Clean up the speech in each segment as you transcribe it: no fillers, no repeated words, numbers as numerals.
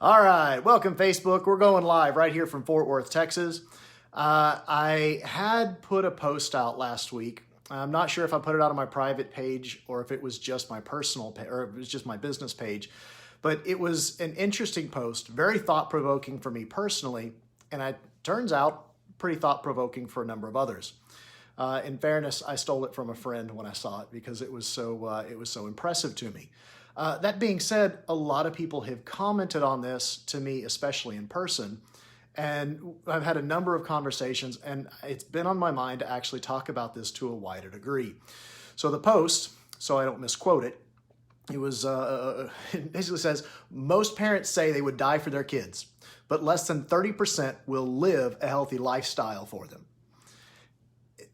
All right, welcome Facebook. We're going live right here from Fort Worth, Texas. I had put a post out last week. I'm not sure if I put it out on my private page or if it was just my personal page or if it was just my business page, but it was an interesting post, very thought-provoking for me personally, and it turns out pretty thought-provoking for a number of others. In fairness, I stole it from a friend when I saw it because it was so impressive to me. That being said, a lot of people have commented on this to me, especially in person, and I've had a number of conversations, and it's been on my mind to actually talk about this to a wider degree. So the post, so I don't misquote it, it was it basically says, most parents say they would die for their kids, but less than 30% will live a healthy lifestyle for them.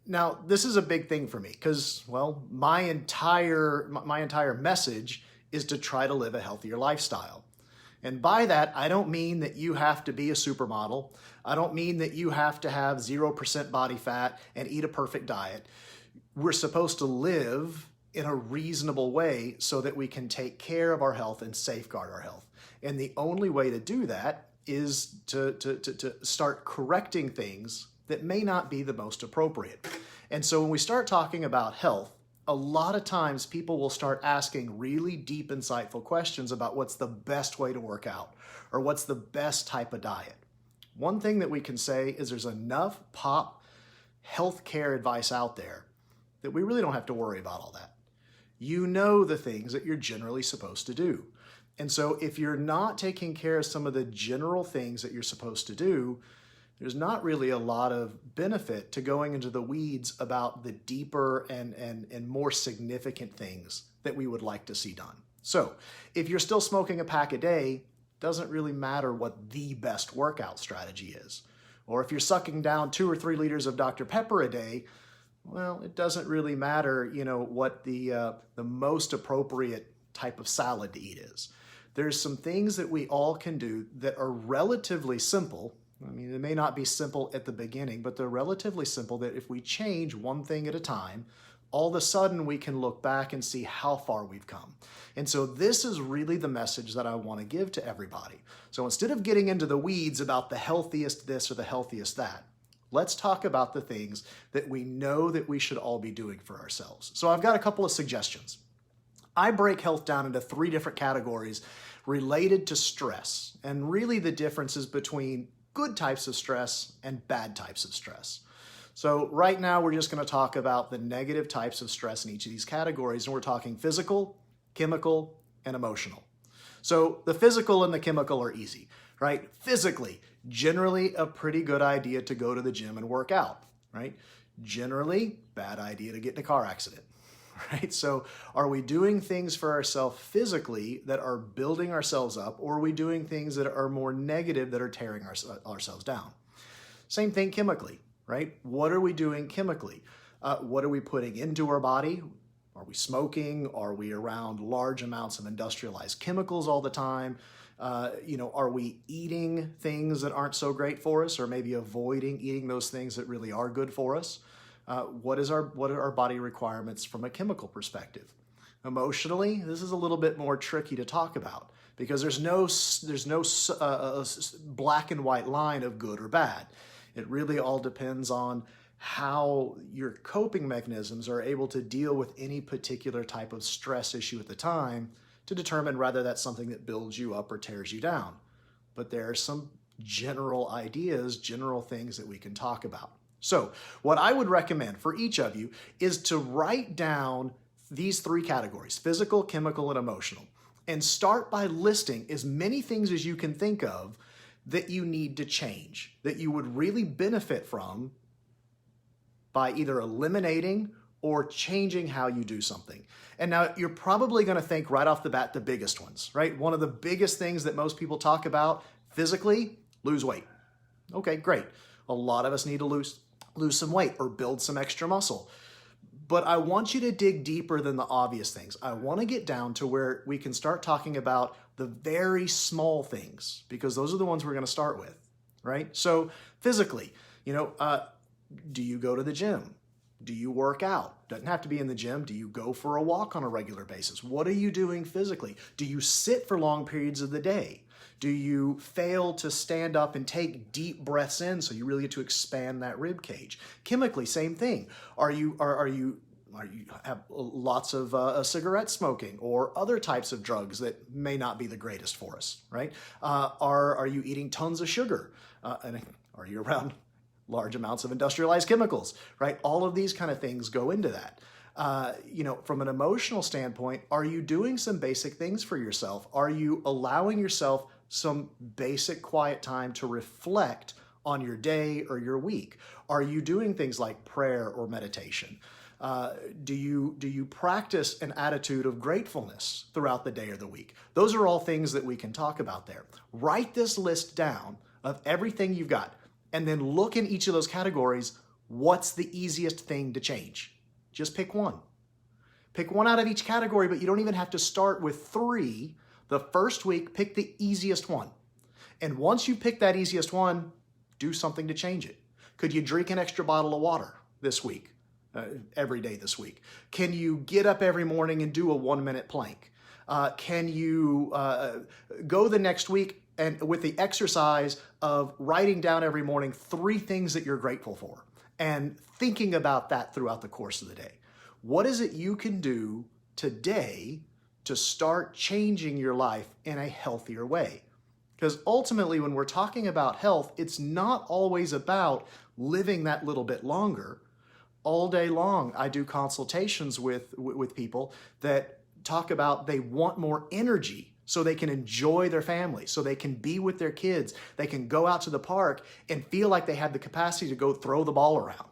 Now, this is a big thing for me because, well, my entire message is to try to live a healthier lifestyle. And by that, I don't mean that you have to be a supermodel. I don't mean that you have to have 0% body fat and eat a perfect diet. We're supposed to live in a reasonable way so that we can take care of our health and safeguard our health. And the only way to do that is to start correcting things that may not be the most appropriate. And so when we start talking about health, a lot of times people will start asking really deep, insightful questions about what's the best way to work out or what's the best type of diet. One thing that we can say is there's enough pop healthcare advice out there that we really don't have to worry about all that. You know the things that you're generally supposed to do. And so if you're not taking care of some of the general things that you're supposed to do, there's not really a lot of benefit to going into the weeds about the deeper and more significant things that we would like to see done. So if you're still smoking a pack a day, doesn't really matter what the best workout strategy is. Or if you're sucking down 2 or 3 liters of Dr. Pepper a day, well, it doesn't really matter, what the most appropriate type of salad to eat is. There's some things that we all can do that are relatively simple. I mean, it may not be simple at the beginning, but they're relatively simple that if we change one thing at a time, all of a sudden we can look back and see how far we've come. And so this is really the message that I want to give to everybody. So instead of getting into the weeds about the healthiest this or the healthiest that, let's talk about the things that we know that we should all be doing for ourselves. So I've got a couple of suggestions. I break health down into 3 different categories related to stress, and really the differences between good types of stress and bad types of stress. So right now we're just going to talk about the negative types of stress in each of these categories, and we're talking physical, chemical, and emotional. So the physical and the chemical are easy, right? Physically, generally a pretty good idea to go to the gym and work out, right? Generally, bad idea to get in a car accident. Right? So are we doing things for ourselves physically that are building ourselves up, or are we doing things that are more negative that are tearing ourselves down? Same thing chemically, right? What are we doing chemically? What are we putting into our body? Are we smoking? Are we around large amounts of industrialized chemicals all the time? Are we eating things that aren't so great for us, or maybe avoiding eating those things that really are good for us? What are our body requirements from a chemical perspective? Emotionally, this is a little bit more tricky to talk about because there's no black and white line of good or bad. It really all depends on how your coping mechanisms are able to deal with any particular type of stress issue at the time to determine whether that's something that builds you up or tears you down. But there are some general ideas, general things that we can talk about. So what I would recommend for each of you is to write down these 3 categories, physical, chemical, and emotional, and start by listing as many things as you can think of that you need to change, that you would really benefit from by either eliminating or changing how you do something. And now you're probably going to think right off the bat the biggest ones, right? One of the biggest things that most people talk about physically, lose weight. Okay, great. A lot of us need to lose some weight or build some extra muscle. But I want you to dig deeper than the obvious things. I want to get down to where we can start talking about the very small things, because those are the ones we're going to start with, right? So physically, do you go to the gym? Do you work out? Doesn't have to be in the gym. Do you go for a walk on a regular basis? What are you doing physically? Do you sit for long periods of the day? Do you fail to stand up and take deep breaths in so you really get to expand that rib cage? Chemically, same thing. Are you have lots of cigarette smoking or other types of drugs that may not be the greatest for us, right? Are you eating tons of sugar? And are you around large amounts of industrialized chemicals, right? All of these kind of things go into that. From an emotional standpoint, are you doing some basic things for yourself? Are you allowing yourself some basic quiet time to reflect on your day or your week? Are you doing things like prayer or meditation? Do you practice an attitude of gratefulness throughout the day or the week? Those are all things that we can talk about there. Write this list down of everything you've got, and then look in each of those categories. What's the easiest thing to change? Just pick one. Pick one out of each category, but you don't even have to start with 3. The first week, pick the easiest one. And once you pick that easiest one, do something to change it. Could you drink an extra bottle of water this week? Every day this week? Can you get up every morning and do a 1-minute plank? Can you go the next week and with the exercise of writing down every morning 3 things that you're grateful for and thinking about that throughout the course of the day? What is it you can do today to start changing your life in a healthier way? Because ultimately, when we're talking about health, it's not always about living that little bit longer. All day long, I do consultations with people that talk about they want more energy so they can enjoy their family, so they can be with their kids, they can go out to the park and feel like they have the capacity to go throw the ball around.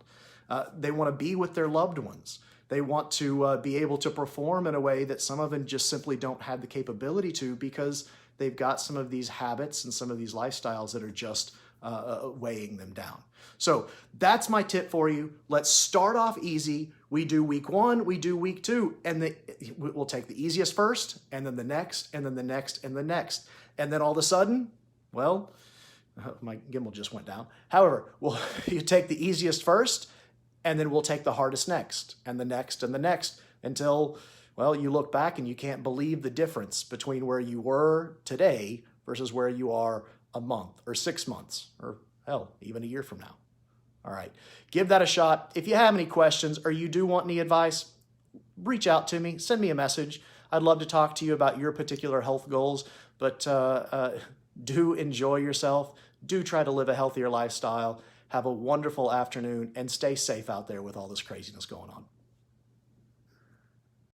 They want to be with their loved ones. They want to be able to perform in a way that some of them just simply don't have the capability to because they've got some of these habits and some of these lifestyles that are just weighing them down. So that's my tip for you. Let's start off easy. We do week 1, we do week 2, and we'll take the easiest first, and then the next, and then the next, and the next. And then all of a sudden, well, my gimbal just went down. However, you take the easiest first, and then we'll take the hardest next, and the next, and the next, until, well, you look back and you can't believe the difference between where you were today versus where you are a month or 6 months or hell, even a year from now. All right, give that a shot. If you have any questions or you do want any advice, reach out to me, send me a message. I'd love to talk to you about your particular health goals, but do enjoy yourself. Do try to live a healthier lifestyle. Have a wonderful afternoon and stay safe out there with all this craziness going on.